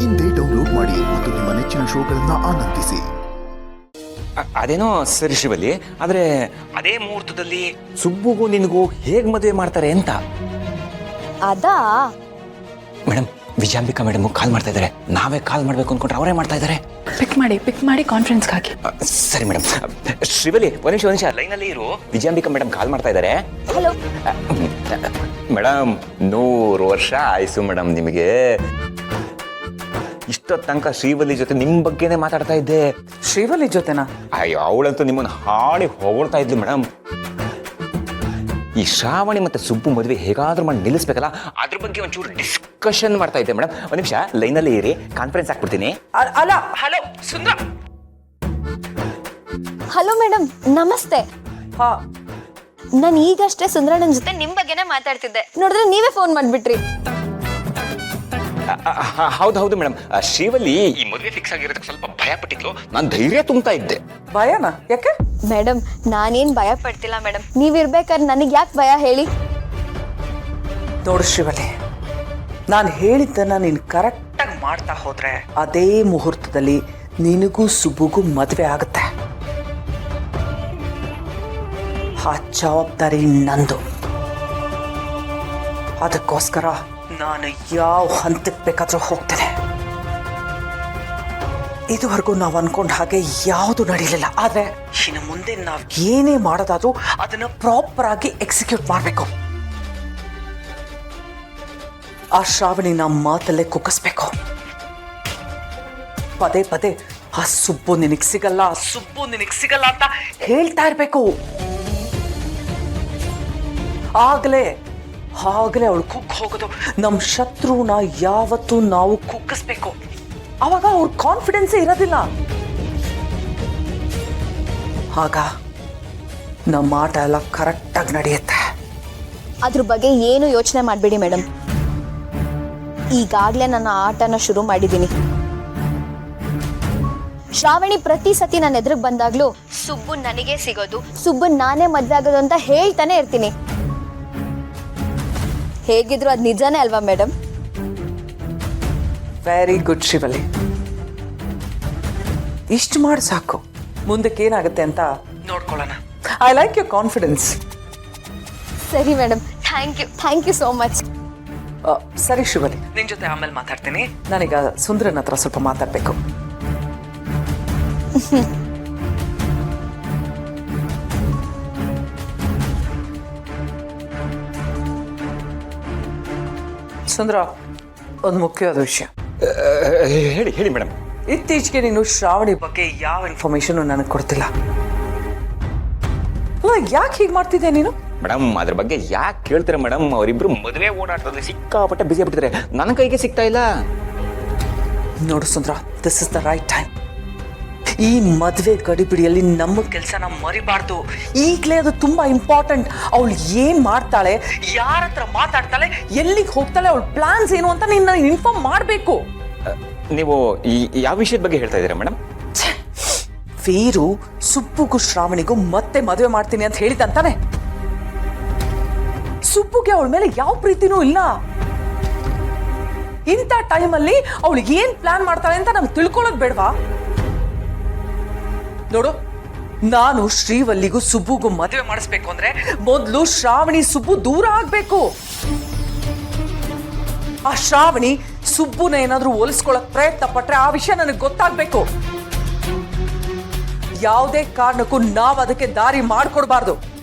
ಇಂದೇ ಡೌನ್ಲೋಡ್ ಮಾಡಿ ಮತ್ತು ನಿಮ್ಮ ನೆಚ್ಚಿನ ಶೋಗಳನ್ನ ಆನಂದಿಸಿ. ಅದೇನೋ ಸರಿ ಶಿವಲ್ಲಿ, ಆದ್ರೆ ಅದೇ ಮುಹೂರ್ತದಲ್ಲಿ ಸುಬ್ಬುಗೂ ನಿನಗೂ ಹೇಗ್ ಮದುವೆ ಮಾಡ್ತಾರೆ ಅಂತ. ಅದಾ ಮೇಡಮ್, ವಿಜಯಾಂಬಿಕಾ ಮೇಡಮ್ ಕಾಲ್ ಮಾಡ್ತಾ ಇದ್ದಾರೆ. ನಾವೇ ಕಾಲ್ ಮಾಡ್ಬೇಕು ಅನ್ಕೊಂಡ್ರೆ ಅವರೇ ಮಾಡ್ತಾ ಇದ್ದಾರೆ. ಪಿಕ್ ಮಾಡಿ ಕಾನ್ಫರೆನ್ಸ್ಗೆ ಹಾಕಿ. ಸರಿ ಮೇಡಮ್. ಶಿವಲಿ, ಒಂದ್ ನಿಮಿಷ ಲೈನಲ್ಲಿ ಇರು. ವಿಜಯಾಂಬಿಕಾ ಮೇಡಮ್ ಕಾಲ್ ಮಾಡ್ತಾ ಇದ್ದಾರೆ. ಹಲೋ ಮೇಡಮ್, 100 ವರ್ಷ ಆಯ್ಸು ಮೇಡಮ್ ನಿಮಗೆ. ಇಷ್ಟೊತ್ತು ತನಕ ಶ್ರೀವಲ್ಲಿ ಜೊತೆ ನಿಮ್ ಬಗ್ಗೆನೇ ಮಾತಾಡ್ತಾ ಇದ್ದೆ. ಶ್ರೀವಲ್ಲಿ ಜೊತೆನಾ? ಅಯ್ಯೋ, ಅವಳಂತೂ ನಿಮ್ಮನ್ನ ಹಾಡಿ ಹೊಗಳ್ತಾ ಇದ್ಲು ಮೇಡಮ್. ಈ ಶ್ರಾವಣಿ ಮತ್ತೆ ಸುಬ್ಬು ಮದುವೆ ಹೇಗಾದ್ರೂ ಮಾಡಿ ನಿಲ್ಲಿಸ್ಬೇಕಲ್ಲ, ಅದ್ರ ಬಗ್ಗೆ ಒಂಚೂರು ಡಿಸ್ಕಷನ್ ಮಾಡ್ತಾ ಇದ್ದೆ ಮೇಡಮ್. ಒಂದ್ ನಿಮಿಷ ಲೈನಲ್ಲಿ ಇರಿ, ಕಾನ್ಫರೆನ್ಸ್ ಹಾಕ್ಬಿಡ್ತೀನಿ. ಅಲ್ಲ, ಹಲೋ ಸುಂದ್ರ. ಹಲೋ ಮೇಡಮ್, ನಮಸ್ತೆ. ಹಾ, ನಾನು ಈಗಷ್ಟೇ ಸುಂದರಣ್ಣನ ಜೊತೆ ನಿಮ್ ಬಗ್ಗೆನೇ ಮಾತಾಡ್ತಿದ್ದೆ. ನೋಡಿದ್ರೆ ನೀವೇ ಫೋನ್ ಮಾಡ್ಬಿಟ್ರಿ. ಹೌದು ಮೇಡಮ್. ಶ್ರೀವಲ್ಲಿ ಈ ಮದುವೆ ಫಿಕ್ಸ್ ಆಗಿರೋದಕ್ಕೆ ಸ್ವಲ್ಪ ಭಯ ಪಟ್ಟಿದ್ಲು. ನಾನು ಧೈರ್ಯ ತುಂಬ್ತಾ ಇದ್ದೆ. ಭಯನಾ? ಯಾಕೆ? ಮೇಡಮ್, ನಾನೇನ್ ಭಯ ಪಡ್ತಿಲ್ಲ ಮೇಡಮ್. ನೀವಿರ್ಬೇಕಾದ್ರೆ ನನಗೆ ಯಾಕೆ ಭಯ ಹೇಳಿ? ನೋಡು ಶ್ರೀವಲ್ಲಿ, ನಾನು ಹೇಳಿದ್ದನ್ನ ನೀನು ಕರೆಕ್ಟಾಗಿ ಮಾಡ್ತಾ ಹೋದ್ರೆ ಅದೇ ಮುಹೂರ್ತದಲ್ಲಿ ನಿನಗೂ ಸುಬ್ಬುಗೂ ಮದುವೆ ಆಗುತ್ತೆ. ಆ ಜವಾಬ್ದಾರಿ ನಂದು. ಅದಕ್ಕೋಸ್ಕರ ನಾನು ಯಾವ ಹಂತಕ್ಕೆ ಬೇಕಾದ್ರೂ ಹೋಗ್ತೇನೆ. ಇದುವರೆಗೂ ನಾವು ಅನ್ಕೊಂಡ ಹಾಗೆ ಯಾವುದು ನಡೀಲಿಲ್ಲ. ಆದ್ರೆ ಇನ್ನು ಮುಂದೆ ನಾವು ಏನೇ ಮಾಡೋದಾದ್ರೂ ಅದನ್ನ ಪ್ರಾಪರ್ ಆಗಿ ಎಕ್ಸಿಕ್ಯೂಟ್ ಮಾಡಬೇಕು. ಆ ಶ್ರಾವಣಿ ನಮ್ಮ ಮಾತಲ್ಲೇ ಕುಗ್ಗಿಸ್ಬೇಕು. ಪದೇ ಪದೇ ಆ ಸುಬ್ಬು ನಿನಗೆ ಸಿಗಲ್ಲ, ಸುಬ್ಬು ನಿನಗೆ ಸಿಗಲ್ಲ ಅಂತ ಹೇಳ್ತಾ ಇರ್ಬೇಕು. ಆಗ್ಲೇ ಅವಳು ಕುಗ್ಗ್ ಹೋಗೋದು. ನಮ್ಮ ಶತ್ರುನ ಯಾವತ್ತೂ ನಾವು ಕುಗ್ಗಿಸ್ಬೇಕು. ಅವಾಗ ಅವ್ರ ಕಾನ್ಫಿಡೆನ್ಸೇ ಇರೋದಿಲ್ಲ. ಆಗ ನಮ್ಮ ಆಟ ಎಲ್ಲ ಕರೆಕ್ಟಾಗಿ ನಡೆಯುತ್ತೆ. ಅದ್ರ ಬಗ್ಗೆ ಏನು ಯೋಚನೆ ಮಾಡಬೇಡಿ ಮೇಡಮ್. ಈಗಾಗಲೇ ನನ್ನ ಆಟನ ಶುರು ಮಾಡಿದ್ದೀನಿ. ಶ್ರಾವಣಿ ಪ್ರತಿ ಸತಿ ನನ್ನ ಎದುರಿಗೆ ಬಂದಾಗ್ಲೂ ಸುಬ್ಬು ನನಗೆ ಸಿಗೋದು, ಸುಬ್ಬು ನಾನೇ ಮದ್ವೆ ಆಗೋದು ಅಂತ ಹೇಳ್ತಾನೆ ಇರ್ತೀನಿ. ಹೇಗಿದ್ರು ಅದು ನಿಜಾನೇ ಅಲ್ವಾ ಮೇಡಮ್? Very good ಶಿವಲಿ. ಇಷ್ಟು ಮಾಡಿ ಸಾಕು. ಮುಂದಕ್ಕೆ ಏನಾಗುತ್ತೆ ಅಂತ ನೋಡ್ಕೊಳ್ಳೋಣ. I like your confidence. ಸರಿ madam, thank you so much. ಸರಿ ಶಿವಲಿ, ನಿನ್ ಜೊತೆ ಆಮೇಲೆ ಮಾತಾಡ್ತೀನಿ. ನಾನೀಗ ಸುಂದರನ ಹತ್ರ ಸ್ವಲ್ಪ ಮಾತಾಡ್ಬೇಕು. ಸುಂದ್ರ, ಒಂದು ಮುಖ್ಯವಾದ ವಿಷಯ. ಹೇಳಿ ಮೇಡಮ್. ಇತ್ತೀಚೆಗೆ ನೀನು ಶ್ರಾವಣಿ ಬಗ್ಗೆ ಯಾವ ಇನ್ಫಾರ್ಮೇಶನ್ ನನಗೆ ಕೊಡ್ತಿಲ್ಲ. ಯಾಕೆ ಹೀಗೆ ಮಾಡ್ತಿದ್ದೆ ನೀನು? ಮೇಡಮ್, ಅದ್ರ ಬಗ್ಗೆ ಯಾಕೆ ಕೇಳ್ತೀರಾ ಮೇಡಮ್? ಅವರಿಬ್ರು ಮದುವೆ ಓಡಾಟದಲ್ಲಿ ಸಿಕ್ಕಾಪಟ್ಟೆ ಬಿಸಿ ಆಗ್ಬಿಟ್ಟಿದ್ದಾರೆ. ನನ್ನ ಕೈಗೆ ಸಿಗ್ತಾ ಇಲ್ಲ. ನೋಡು Sundra, this is the right time. ಈ ಮದುವೆ ಗಡಿಬಿಡಿಯಲ್ಲಿ ನಮ್ಮ ಕೆಲಸನ ಮರಿಬಾರ್ದು. ಈಗಲೇ ಅದು ತುಂಬಾ ಇಂಪಾರ್ಟೆಂಟ್. ಅವಳು ಏನ್ ಮಾಡ್ತಾಳೆ, ಯಾರ ಹತ್ರ ಮಾತಾಡ್ತಾಳೆ, ಎಲ್ಲಿಗೆ ಹೋಗ್ತಾಳೆ, ಅವಳ ಪ್ಲಾನ್ಸ್ ಏನು ಅಂತ ನೀನು ಇನ್ಫಾರ್ಮ್ ಮಾಡಬೇಕು. ನೀವು ಯಾವ ವಿಷಯದ ಬಗ್ಗೆ ಹೇಳ್ತಾ ಇದ್ದೀರಾ ಮೇಡಮ್? ವೀರು ಸುಬ್ಬುಗೂ ಶ್ರಾವಣಿಗೂ ಮತ್ತೆ ಮದುವೆ ಮಾಡ್ತೀನಿ ಅಂತ ಹೇಳಿದಂತಾನೆ. ಸುಬ್ಬುಗೆ ಅವಳ ಮೇಲೆ ಯಾವ ಪ್ರೀತಿನೂ ಇಲ್ಲ. ಇಂಥ ಟೈಮಲ್ಲಿ ಅವಳು ಏನ್ ಪ್ಲಾನ್ ಮಾಡ್ತಾಳೆ ಅಂತ ನಮ್ಗೆ ತಿಳ್ಕೊಳ್ಳೋದು ಬೇಡವಾ? ನೋಡು, ನಾನು ಶ್ರೀವಲ್ಲಿಗೂ ಸುಬ್ಬುಗೂ ಮದುವೆ ಮಾಡಿಸ್ಬೇಕು ಅಂದ್ರೆ ಮೊದಲು ಶ್ರಾವಣಿ ಸುಬ್ಬು ದೂರ ಆಗ್ಬೇಕು. ಆ ಶ್ರಾವಣಿ ಸುಬ್ಬುನ ಏನಾದ್ರೂ ಹೋಲಿಸ್ಕೊಳ್ಳೋಕ್ ಪ್ರಯತ್ನ ಪಟ್ರೆ ಆ ವಿಷಯ ನನಗೆ ಗೊತ್ತಾಗ್ಬೇಕು. ಯಾವುದೇ ಕಾರಣಕ್ಕೂ ನಾವು ಅದಕ್ಕೆ ದಾರಿ ಮಾಡ್ಕೊಡ್ಬಾರ್ದು.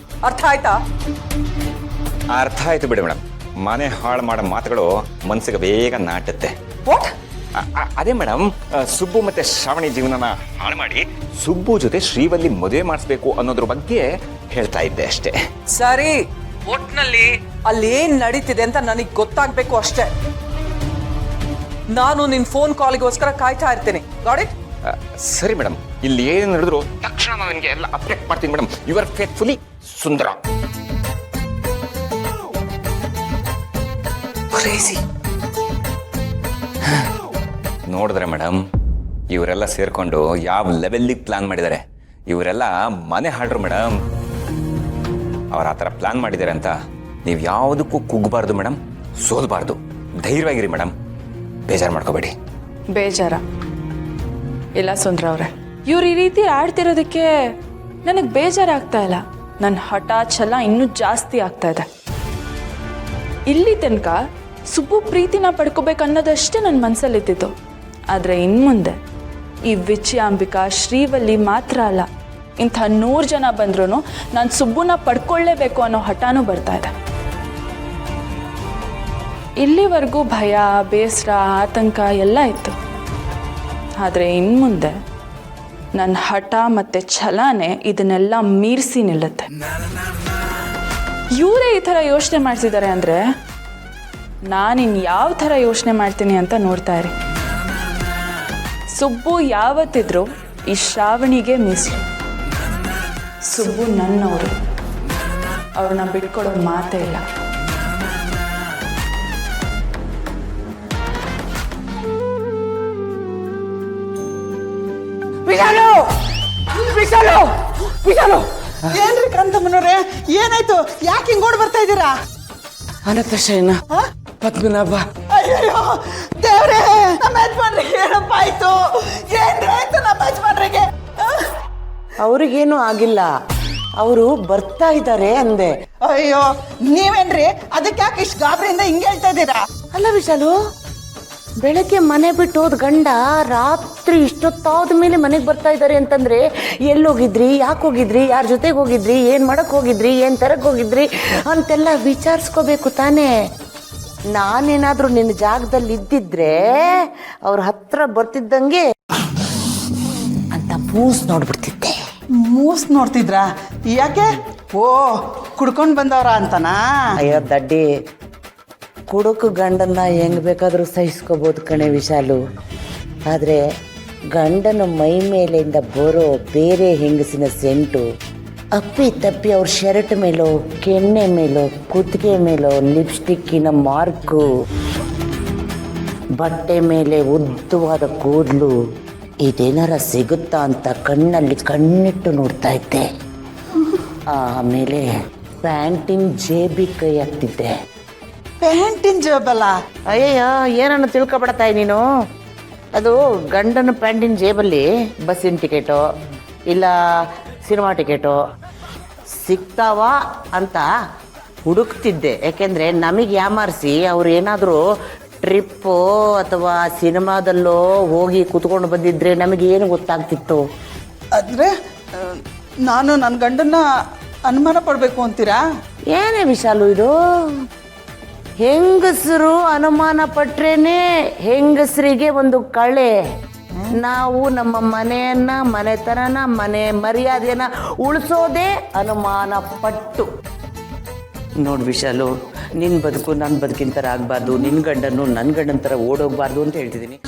ಅರ್ಥ ಆಯ್ತಾ? ಅರ್ಥ ಆಯ್ತು ಬಿಡಿ ಮೇಡಮ್. ಮನೆ ಹಾಳು ಮಾಡೋ ಮಾತುಗಳು ಮನಸ್ಸಿಗೆ ಬೇಗ ನಾಟುತ್ತೆ. ವಾಟ್? ಅದೇ ಮೇಡಮ್, ಸುಬ್ಬು ಮತ್ತೆ ಶ್ರಾವಣಿ ಜೀವನನ ಹಾಳು ಮಾಡಿ ಸುಬ್ಬು ಜೊತೆ ಶ್ರೀವಲ್ಲಿ ಮದುವೆ ಮಾಡಿಸ್ಬೇಕು ಅನ್ನೋದ್ರ ಬಗ್ಗೆ ಹೇಳ್ತಾ ಇದ್ದೆ ಅಷ್ಟೇ. ಸರಿ, ಒಟ್ನಲ್ಲಿ ಅಲ್ಲಿ ಏನ್ ನಡೀತಿದೆ ಅಂತ ನನಗೆ ಗೊತ್ತಾಗ್ಬೇಕು ಅಷ್ಟೇ. ನಾನು ನಿನ್ ಫೋನ್ ಕಾಲ್ಗೋಸ್ಕರ ಕಾಯ್ತಾ ಇರ್ತೀನಿ. Got it? ಸರಿ ಮೇಡಮ್, ಇಲ್ಲಿ ಏನು ನಡೆದ್ರು ತಕ್ಷಣ ನಾನು ನಿಮಗೆ ಎಲ್ಲ ಅಪ್ಡೇಟ್ ಮಾಡ್ತೀನಿ madam. Your faithfully Sundara. Crazy. ನೋಡಿದ್ರೆ ಮೇಡಮ್, ಇವರೆಲ್ಲ ಸೇರ್ಕೊಂಡು ಯಾವ ಲೆವೆಲ್ಲಿಗೆ ಪ್ಲಾನ್ ಮಾಡಿದ್ದಾರೆ. ಇವರೆಲ್ಲ ಮನೆ ಹಾಡ್ರು ಮೇಡಮ್. ಅವ್ರು ಆ ಥರ ಪ್ಲಾನ್ ಮಾಡಿದ್ದಾರೆ ಅಂತ ನೀವು ಯಾವುದಕ್ಕೂ ಕುಗ್ಗಬಾರ್ದು ಮೇಡಮ್, ಸೋಲ್ಬಾರ್ದು. ಧೈರ್ಯವಾಗಿರಿ ಮೇಡಮ್, ಬೇಜಾರು ಮಾಡ್ಕೋಬೇಡಿ. ಬೇಜಾರ ಇಲ್ಲ ಸುಂದ್ರ ಅವ್ರೆ, ಇವ್ರು ಈ ರೀತಿ ಆಡ್ತಿರೋದಕ್ಕೆ ನನಗೆ ಬೇಜಾರಾಗ್ತಾ ಇಲ್ಲ. ನನ್ನ ಹಠ ಛಲ ಇನ್ನೂ ಜಾಸ್ತಿ ಆಗ್ತಾ ಇದೆ. ಇಲ್ಲಿ ತನಕ ಸುಬ್ಬು ಪ್ರೀತಿನ ಪಡ್ಕೋಬೇಕು ಅನ್ನೋದಷ್ಟೇ ನನ್ನ ಮನಸ್ಸಲ್ಲಿದ್ದಿತ್ತು. ಆದರೆ ಇನ್ಮುಂದೆ ಈ ವಿಜಯಾಂಬಿಕಾ, ಶ್ರೀವಲ್ಲಿ ಮಾತ್ರ ಅಲ್ಲ, ಇಂಥ 100 ಜನ ಬಂದ್ರೂ ನಾನು ಸುಬ್ಬುನ ಪಡ್ಕೊಳ್ಳೇಬೇಕು ಅನ್ನೋ ಹಠನೂ ಬರ್ತಾ ಇದೆ. ಇಲ್ಲಿವರೆಗೂ ಭಯ, ಬೇಸರ, ಆತಂಕ ಎಲ್ಲ ಇತ್ತು. ಆದರೆ ಇನ್ಮುಂದೆ ನನ್ನ ಹಠ ಮತ್ತು ಛಲನೇ ಇದನ್ನೆಲ್ಲ ಮೀರಿಸಿ ನಿಲ್ಲುತ್ತೆ. ಇವರೇ ಈ ಥರ ಯೋಚನೆ ಮಾಡ್ತಿದ್ದಾರೆ ಅಂದರೆ ನಾನಿನ್ನು ಯಾವ ಥರ ಯೋಚನೆ ಮಾಡ್ತೀನಿ ಅಂತ ನೋಡ್ತಾ ಇರಿ. ಸುಬ್ಬು ಯಾವತ್ತಿದ್ರು ಈ ಶ್ರಾವಣಿಗೆ ಮೀಸಲು. ಸುಬ್ಬು ನನ್ನವರು, ಅವ್ರನ್ನ ಬಿಟ್ಕೊಡೋ ಮಾತೇ ಇಲ್ಲ. ಏನ್ರಿ ಕಾಂತಮ್ಮನವ್ರೆ, ಏನಾಯ್ತು? ಯಾಕೆ ಹಿಂಗ್ ಓಡ್ ಬರ್ತಾ ಇದ್ದೀರಾ? ಅನಂತಶಯನ ಪದ್ಮನಾಭ. ಅಯ್ಯೋ ದೇವ್ರೇ, ನಮ್ಮ ಯಜಮಾನ್ರಿಗೆ ಏನಪ್ಪ ಆಯ್ತು? ಏನ್ರಿ ಆಯ್ತು ನಮ್ಮ ಯಜಮಾನ್ರಿಗೆ? ಅವ್ರಿಗೇನು ಆಗಿಲ್ಲ, ಅವರು ಬರ್ತಾ ಇದ್ದಾರೆ ಅಂದೆ. ಅಯ್ಯೋ ನೀವೇನ್ರಿ ಅದಕ್ಕೆ ಯಾಕೆ ಇಷ್ಟು ಗಾಬರಿಯಿಂದ ಹಿಂಗೆ ಹೇಳ್ತಾ ಇದ್ದೀರಾ? ಅಲ್ಲ ವಿಶಾಲು, ಬೆಳಗ್ಗೆ ಮನೆ ಬಿಟ್ಟು ಹೋದ ಗಂಡ ರಾತ್ರಿ ಇಷ್ಟೊತ್ತಾದ ಮೇಲೆ ಮನೆಗೆ ಬರ್ತಾ ಇದ್ದಾರೆ ಅಂತಂದ್ರೆ ಎಲ್ಲೋಗಿದ್ರಿ, ಯಾಕೆ ಹೋಗಿದ್ರಿ, ಯಾರ ಜೊತೆಗೆ ಹೋಗಿದ್ರಿ, ಏನು ಮಾಡಕ್ಕೆ ಹೋಗಿದ್ರಿ, ಏನು ತರಕ್ಕೆ ಹೋಗಿದ್ರಿ ಅಂತೆಲ್ಲ ವಿಚಾರಿಸ್ಕೋಬೇಕು ತಾನೇ. ನಾನೇನಾದರೂ ನಿನ್ನ ಜಾಗದಲ್ಲಿ ಇದ್ದಿದ್ರೆ ಅವ್ರ ಹತ್ರ ಬರ್ತಿದ್ದಂಗೆ ಅಂತ ಮೂಸ್ ನೋಡ್ಬಿಡ್ತಿದ್ದೆ. ಮೂಸ್ ನೋಡ್ತಿದ್ರಾ? ಯಾಕೆ? ಓ ಕುಡ್ಕೊಂಡು ಬಂದವ್ರ ಅಂತನಾ? ಅಯ್ಯೋ ದಡ್ಡಿ, ಕುಡುಕು ಗಂಡನ್ನ ಹೆಂಗೆ ಬೇಕಾದರೂ ಸಹಿಸ್ಕೋಬೋದು ಕಣೆ ವಿಶಾಲು. ಆದರೆ ಗಂಡನ ಮೈ ಮೇಲಿಂದ ಬರೋ ಬೇರೆ ಹೆಂಗಸಿನ ಸೆಂಟು ಅಪ್ಪಿ ತಪ್ಪಿ ಅವ್ರ ಶರ್ಟ್ ಮೇಲೋ, ಕೆನ್ನೆ ಮೇಲೋ, ಕುತ್ತಿಗೆ ಮೇಲೋ ಲಿಪ್ಸ್ಟಿಕ್ಕಿನ ಮಾರ್ಕು, ಬಟ್ಟೆ ಮೇಲೆ ಉದ್ದವಾದ ಕೂದಲು, ಇದೇನಾರ ಸಿಗುತ್ತಾ ಅಂತ ಕಣ್ಣಲ್ಲಿ ಕಣ್ಣಿಟ್ಟು ನೋಡ್ತಾ ಇದ್ದೆ. ಆಮೇಲೆ ಪ್ಯಾಂಟಿನ ಜೇಬಿ ಕೈ ಹಾಕ್ತಿದ್ದೆ. ಪ್ಯಾಂಟಿನ ಜೇಬಲ್ಲ? ಅಯ್ಯಯ್ಯ, ಏನನ್ನು ತಿಳ್ಕೊಬಿಡತಾಯಿ ನೀನು. ಅದು ಗಂಡನ ಪ್ಯಾಂಟಿನ ಜೇಬಲ್ಲಿ ಬಸ್ಸಿನ ಟಿಕೆಟು ಇಲ್ಲ ಸಿನಿಮಾ ಟಿಕೆಟು ಸಿಗ್ತಾವ ಅಂತ ಹುಡುಕ್ತಿದ್ದೆ. ಯಾಕೆಂದರೆ ನಮಗೆ ಯಾಮಾರಿಸಿ ಅವ್ರು ಏನಾದರೂ ಟ್ರಿಪ್ಪು ಅಥವಾ ಸಿನಿಮಾದಲ್ಲೋ ಹೋಗಿ ಕೂತ್ಕೊಂಡು ಬಂದಿದ್ರೆ ನಮಗೇನು ಗೊತ್ತಾಗ್ತಿತ್ತು? ಅಂದರೆ ನಾನು ನನ್ನ ಗಂಡನ್ನ ಅನುಮಾನ ಪಡಬೇಕು ಅಂತೀರಾ? ಏನೇ ವಿಶಾಲು ಇದು? ಹೆಂಗಸರು ಅನುಮಾನ ಪಟ್ರೇನೆ ಹೆಂಗಸರಿಗೆ ಒಂದು ಕಳೆ. ನಾವು ನಮ್ಮ ಮನೆಯನ್ನ, ಮನೆತನನ, ಮನೆ ಮರ್ಯಾದೆಯನ್ನ ಉಳಿಸೋದೇ ಅನುಮಾನ ಪಟ್ಟು. ನೋಡು ವಿಶಾಲು, ನಿನ್ನ ಬದುಕು ನನ್ನ ಬದುಕಿನ ಥರ ಆಗಬಾರ್ದು, ನಿನ್ನ ಗಂಡನು ನನ್ನ ಗಂಡನ ಥರ ಓಡೋಗ್ಬಾರ್ದು ಅಂತ ಹೇಳ್ತಿದ್ದೀನಿ.